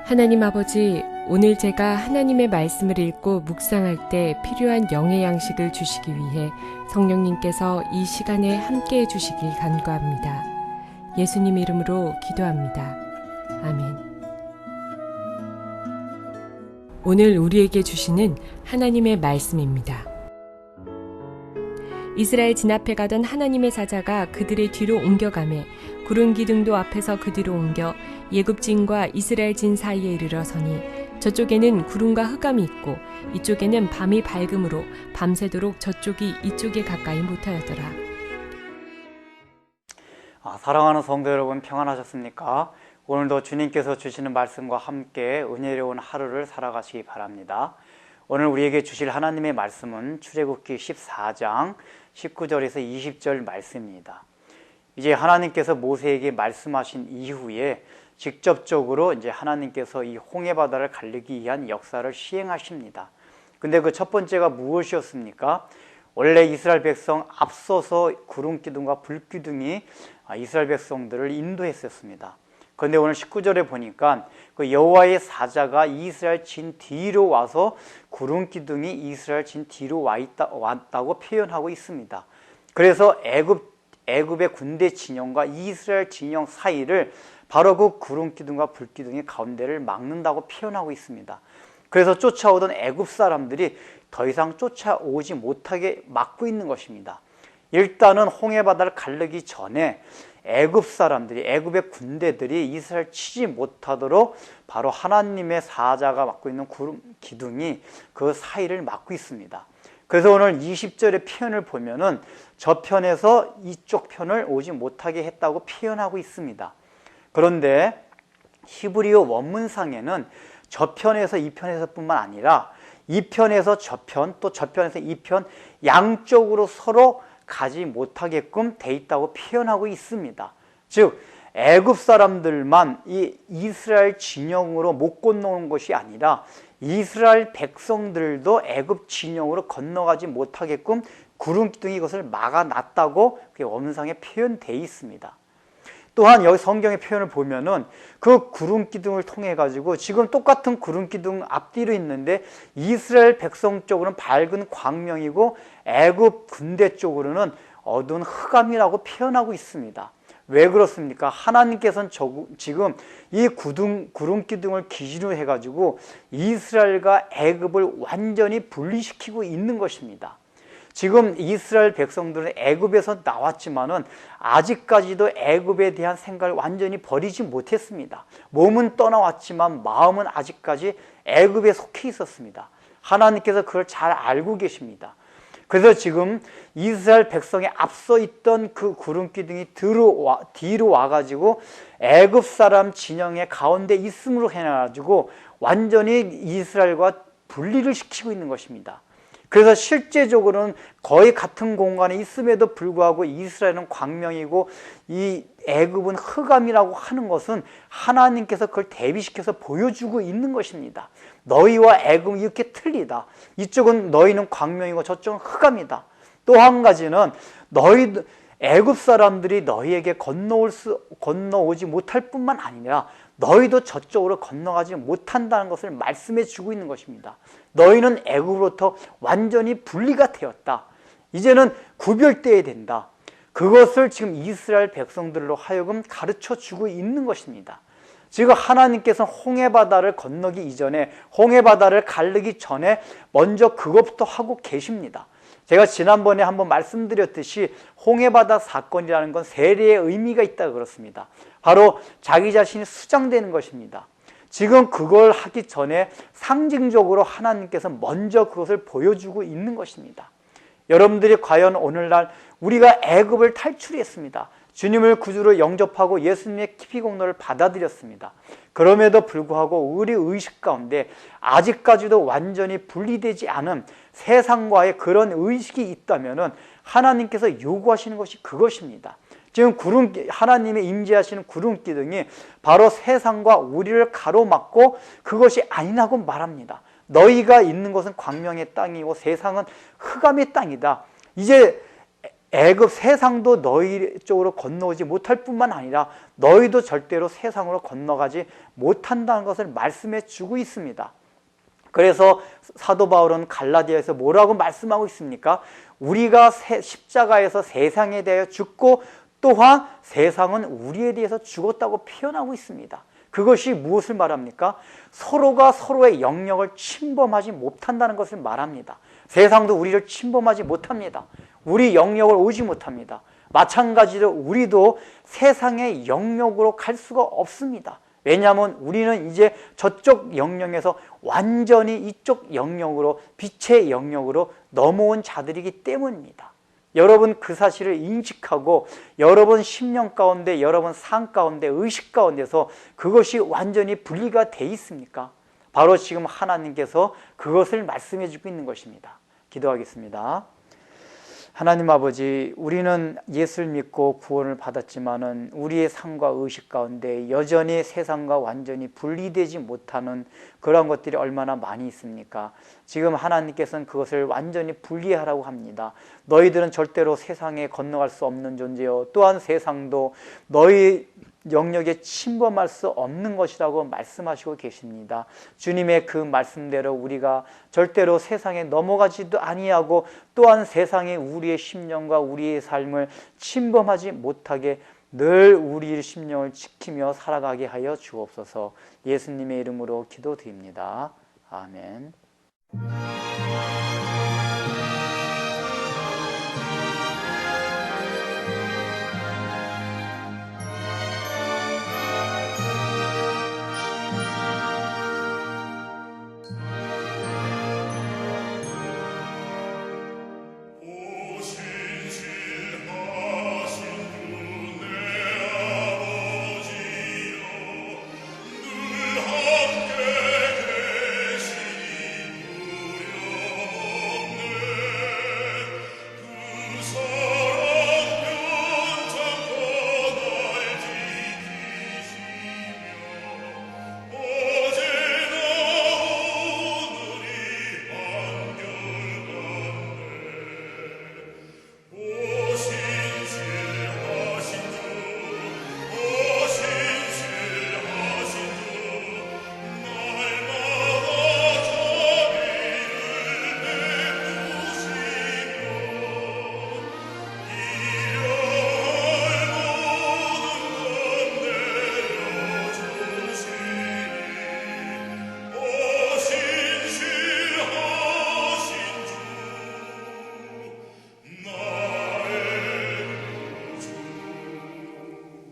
하나님 아버지, 오늘 제가 하나님의 말씀을 읽고 묵상할 때 필요한 영의 양식을 주시기 위해 성령님께서 이 시간에 함께해 주시길 간구합니다. 예수님 이름으로 기도합니다. 아멘. 오늘 우리에게 주시는 하나님의 말씀입니다. 이스라엘 진 앞에 가던 하나님의 사자가 그들의 뒤로 옮겨가매 구름 기둥도 앞에서 그 뒤로 옮겨 예굽진과 이스라엘 진 사이에 이르러 서니 저쪽에는 구름과 흑암이 있고 이쪽에는 밤이 밝음으로 밤새도록 저쪽이 이쪽에 가까이 못하였더라. 사랑하는 성도 여러분, 평안하셨습니까? 오늘도 주님께서 주시는 말씀과 함께 은혜로운 하루를 살아가시기 바랍니다. 오늘 우리에게 주실 하나님의 말씀은 출애굽기 14장 19절에서 20절 말씀입니다. 이제 하나님께서 모세에게 말씀하신 이후에 직접적으로 이제 하나님께서 이 홍해 바다를 가르기 위한 역사를 시행하십니다. 근데 그 첫 번째가 무엇이었습니까? 원래 이스라엘 백성 앞서서 구름 기둥과 불 기둥이 이스라엘 백성들을 인도했었습니다. 그런데 오늘 19절에 보니까 그 여호와의 사자가 이스라엘 진 뒤로 와서 구름 기둥이 이스라엘 진 뒤로 왔다고 표현하고 있습니다. 그래서 애굽의 군대 진영과 이스라엘 진영 사이를 바로 그 구름 기둥과 불 기둥의 가운데를 막는다고 표현하고 있습니다. 그래서 쫓아오던 애굽 사람들이 더 이상 쫓아오지 못하게 막고 있는 것입니다. 일단은 홍해 바다를 가르기 전에 애굽 사람들이, 애굽의 군대들이 이스라엘 치지 못하도록 바로 하나님의 사자가 맡고 있는 구름 기둥이 그 사이를 막고 있습니다. 그래서 오늘 20절의 표현을 보면은 저편에서 이쪽 편을 오지 못하게 했다고 표현하고 있습니다. 그런데 히브리어 원문상에는 저편에서 이편에서 뿐만 아니라 이편에서 저편, 또 저편에서 이편 양쪽으로 서로 가지 못하게끔 돼 있다고 표현하고 있습니다. 즉 애굽 사람들만 이 이스라엘 진영으로 못 건너오는 것이 아니라 이스라엘 백성들도 애굽 진영으로 건너가지 못하게끔 구름 기둥이 이것을 막아놨다고 원문상에 표현되어 있습니다. 또한 여기 성경의 표현을 보면은 그 구름 기둥을 통해 가지고 지금 똑같은 구름 기둥 앞뒤로 있는데 이스라엘 백성 쪽으로는 밝은 광명이고 애굽 군대 쪽으로는 어두운 흑암이라고 표현하고 있습니다. 왜 그렇습니까? 하나님께서는 지금 이 구름 기둥을 기준으로 해가지고 이스라엘과 애굽을 완전히 분리시키고 있는 것입니다. 지금 이스라엘 백성들은 애굽에서 나왔지만은 아직까지도 애굽에 대한 생각을 완전히 버리지 못했습니다. 몸은 떠나왔지만 마음은 아직까지 애굽에 속해 있었습니다. 하나님께서 그걸 잘 알고 계십니다. 그래서 지금 이스라엘 백성에 앞서 있던 그 구름 기둥이 뒤로 와가지고 애굽 사람 진영의 가운데 있음으로 해가지고 완전히 이스라엘과 분리를 시키고 있는 것입니다. 그래서 실제적으로는 거의 같은 공간에 있음에도 불구하고 이스라엘은 광명이고 이 애굽은 흑암이라고 하는 것은 하나님께서 그걸 대비시켜서 보여주고 있는 것입니다. 너희와 애굽은 이렇게 틀리다. 이쪽은 너희는 광명이고 저쪽은 흑암이다. 또 한 가지는 애굽 사람들이 너희에게 건너오지 못할 뿐만 아니라 너희도 저쪽으로 건너가지 못한다는 것을 말씀해 주고 있는 것입니다. 너희는 애굽으로부터 완전히 분리가 되었다. 이제는 구별되어야 된다. 그것을 지금 이스라엘 백성들로 하여금 가르쳐 주고 있는 것입니다. 지금 하나님께서 홍해 바다를 건너기 이전에, 홍해 바다를 가르기 전에 먼저 그것부터 하고 계십니다. 제가 지난번에 한번 말씀드렸듯이 홍해 바다 사건이라는 건 세례의 의미가 있다 그렇습니다. 바로 자기 자신이 수장되는 것입니다. 지금 그걸 하기 전에 상징적으로 하나님께서 먼저 그것을 보여주고 있는 것입니다. 여러분들이 과연 오늘날 우리가 애굽을 탈출했습니다. 주님을 구주로 영접하고 예수님의 피공로를 받아들였습니다. 그럼에도 불구하고 우리 의식 가운데 아직까지도 완전히 분리되지 않은 세상과의 그런 의식이 있다면 하나님께서 요구하시는 것이 그것입니다. 지금 하나님의 임재하시는 구름 기둥이 바로 세상과 우리를 가로막고 그것이 아니라고 말합니다. 너희가 있는 곳은 광명의 땅이고 세상은 흑암의 땅이다. 이제 애굽 세상도 너희 쪽으로 건너오지 못할 뿐만 아니라 너희도 절대로 세상으로 건너가지 못한다는 것을 말씀해 주고 있습니다. 그래서 사도 바울은 갈라디아에서 뭐라고 말씀하고 있습니까? 우리가 십자가에서 세상에 대하여 죽고 또한 세상은 우리에 대해서 죽었다고 표현하고 있습니다. 그것이 무엇을 말합니까? 서로가 서로의 영역을 침범하지 못한다는 것을 말합니다. 세상도 우리를 침범하지 못합니다. 우리 영역을 오지 못합니다. 마찬가지로 우리도 세상의 영역으로 갈 수가 없습니다. 왜냐하면 우리는 이제 저쪽 영역에서 완전히 이쪽 영역으로, 빛의 영역으로 넘어온 자들이기 때문입니다. 여러분 그 사실을 인식하고 여러분 심령 가운데, 여러분 삶 가운데, 의식 가운데서 그것이 완전히 분리가 돼 있습니까? 바로 지금 하나님께서 그것을 말씀해 주고 있는 것입니다. 기도하겠습니다. 하나님 아버지, 우리는 예수를 믿고 구원을 받았지만은 우리의 삶과 의식 가운데 여전히 세상과 완전히 분리되지 못하는 그런 것들이 얼마나 많이 있습니까? 지금 하나님께서는 그것을 완전히 분리하라고 합니다. 너희들은 절대로 세상에 건너갈 수 없는 존재요, 또한 세상도 너희 영역에 침범할 수 없는 것이라고 말씀하시고 계십니다. 주님의 그 말씀대로 우리가 절대로 세상에 넘어가지도 아니하고 또한 세상에 우리의 심령과 우리의 삶을 침범하지 못하게 늘 우리의 심령을 지키며 살아가게 하여 주옵소서. 예수님의 이름으로 기도드립니다. 아멘.